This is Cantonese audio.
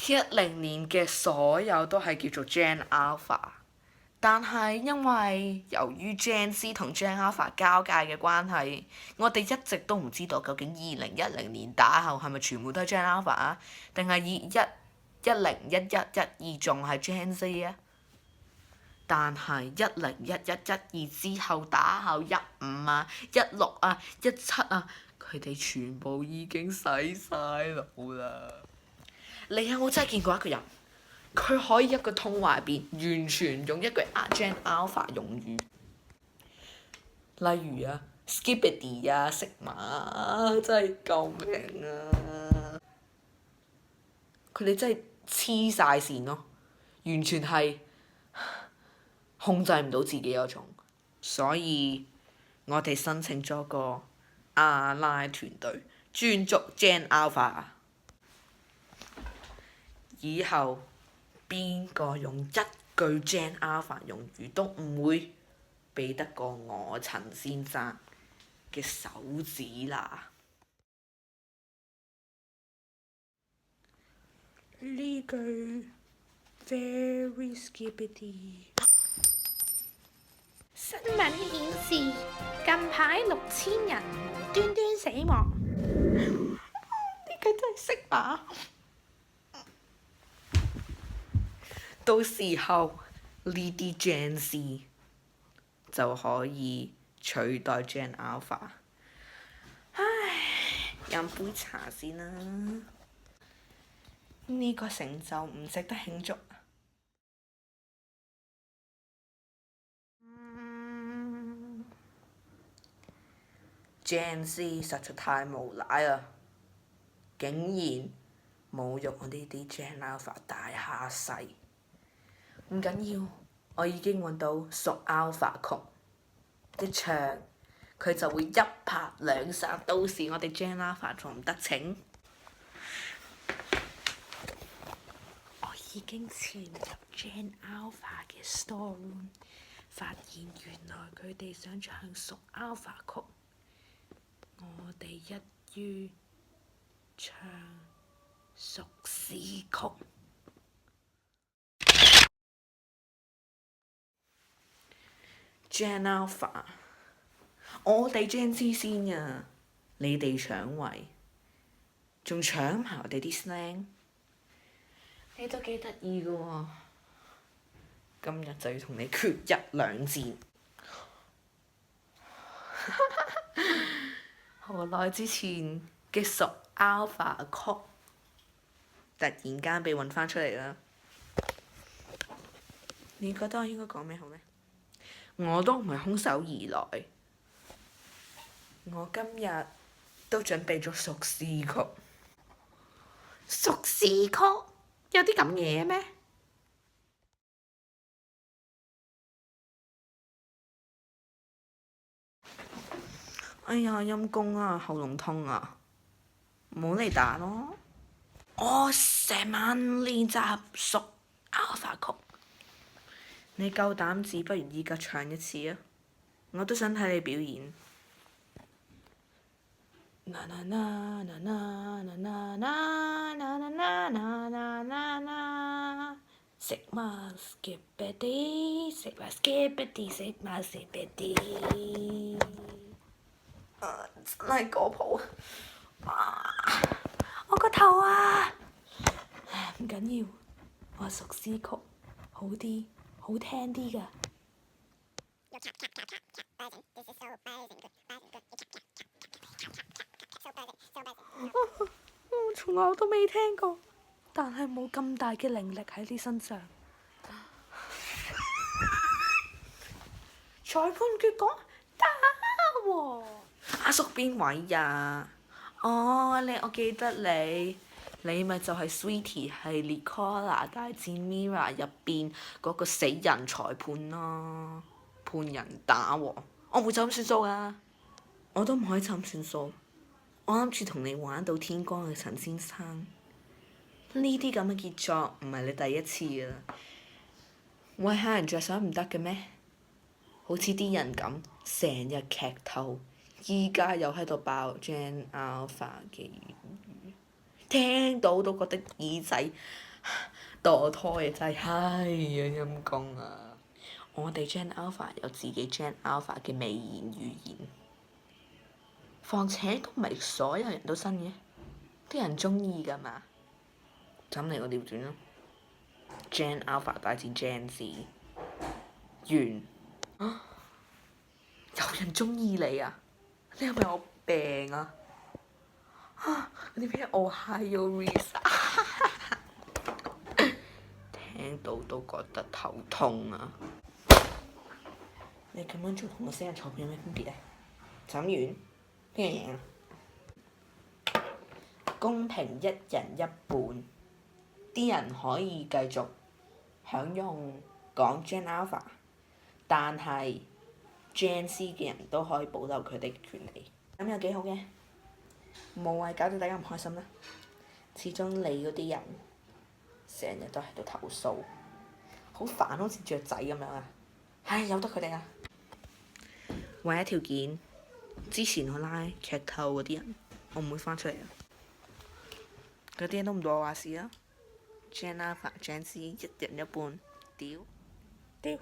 10年嘅所有都係叫做 Gen Alpha，但係因為由於 Gen Z 同 Gen Alpha 交界嘅關係，我哋一直都唔知道究竟2010年打後係咪全部都係 Gen Alpha 啊，定係101112仲係 Gen Z 啊？但係101112之後打後15啊、16啊、17啊，佢哋全部已經洗晒腦啦。你有冇真係見過一個人，佢可以一句通話入邊完全用一句 Gen Alpha 用語，例如啊 Skibidi 啊 Sigma 啊，真係救命啊！佢哋真係黐晒線咯，完全係控制唔到自己嗰種，所以我哋申請咗個阿拉團隊，專捉 Gen Alpha。以後邊個用一句 Gen Alpha 用語都唔會比得過我陳先生嘅手指啦！呢句 very skibidi。新聞顯示，近排6000人無端端死亡。呢句真係識嘛？到時候呢啲 Gen Z 就可以取代 Gen Alpha。唉，飲杯茶先啦。呢個成就唔值得慶祝。Gen Z 實在太無賴啦！竟然侮辱我呢啲 Gen Alpha 大蝦細。唔緊要，我已經揾到屬 Alpha 曲一唱，佢就會一拍兩散，到時我哋 Gen Alpha 仲唔得逞？我已經潛入 Gen Alpha 嘅 store room， 發現原來佢哋想唱屬 Alpha 曲，我哋一於唱屬屎曲。Gen Alpha，我哋 Gen Z 先啊，你哋搶位，仲搶埋我哋啲 slang，你都幾得意㗎喎！今日就要同你決一兩戰。好耐之前嘅屬 Alpha 曲，突然間被揾翻出嚟啦。你覺得我應該講咩好呢？我都唔係空手而來，我今日都準備咗屬屎曲。屬屎曲有啲咁嘢咩？哎呀，陰公啊，喉嚨痛啊，唔好嚟打咯！我成晚練習屬 Alpha 曲，你夠膽子不如依家唱一次啊！我都想睇你表演。啦啦啦啦啦啦啦啦啦啦啦啦啦 Sigma Skibidi Sigma Skibidi Sigma Skibidi。真係過譜啊！我個頭啊！唔緊要，我屬屎曲好啲，好聽啲㗎。我從來都未聽過，但係冇咁大嘅靈力喺你身上。裁判決講打喎！阿叔邊位呀？哦，我記得你咪就係 Sweetie 系列 Collar 大戰 Mirror 入邊嗰個死人裁判咯，判人打喎！我唔會就咁算數㗎，我都唔可以就咁算數。我諗住同你玩到天光嘅陳先生，呢啲咁嘅傑作唔係你第一次啊！為下人着想唔得嘅咩？好似啲人咁，成日劇透，依家又喺度爆 Gen Alpha 嘅語，聽到都覺得耳仔墮胎啊真係，唉呀陰公啊！我哋 Gen Alpha 有自己 Gen Alpha 嘅美言語言，況且都唔係所有人都新嘅，啲人中意㗎嘛。咁嚟個調轉咯，Gen Alpha 大戰 Gen Z，完。有人中意你啊？你係咪有病啊？嗰啲咩 Ohio Reese 聽到都覺得頭痛啊！你咁樣做同個死人坐邊有咩分別啊？就咁完，邊個贏啊？公平一人一半，啲人可以繼續享用講 Gen Alpha，但係 Gen Z 嘅人都可以保留佢哋嘅權利，咁有幾好嘅？無謂搞到大家唔開心啦。始終你嗰啲人成日都喺度投訴，好煩，好似雀仔咁樣啊！唉，由得佢哋啊！唯一條件，之前我拉劇透嗰啲人，我唔會翻出嚟啊！嗰啲人都唔到我話事啊！Gen Alpha、Gen Z 一人一半，屌屌！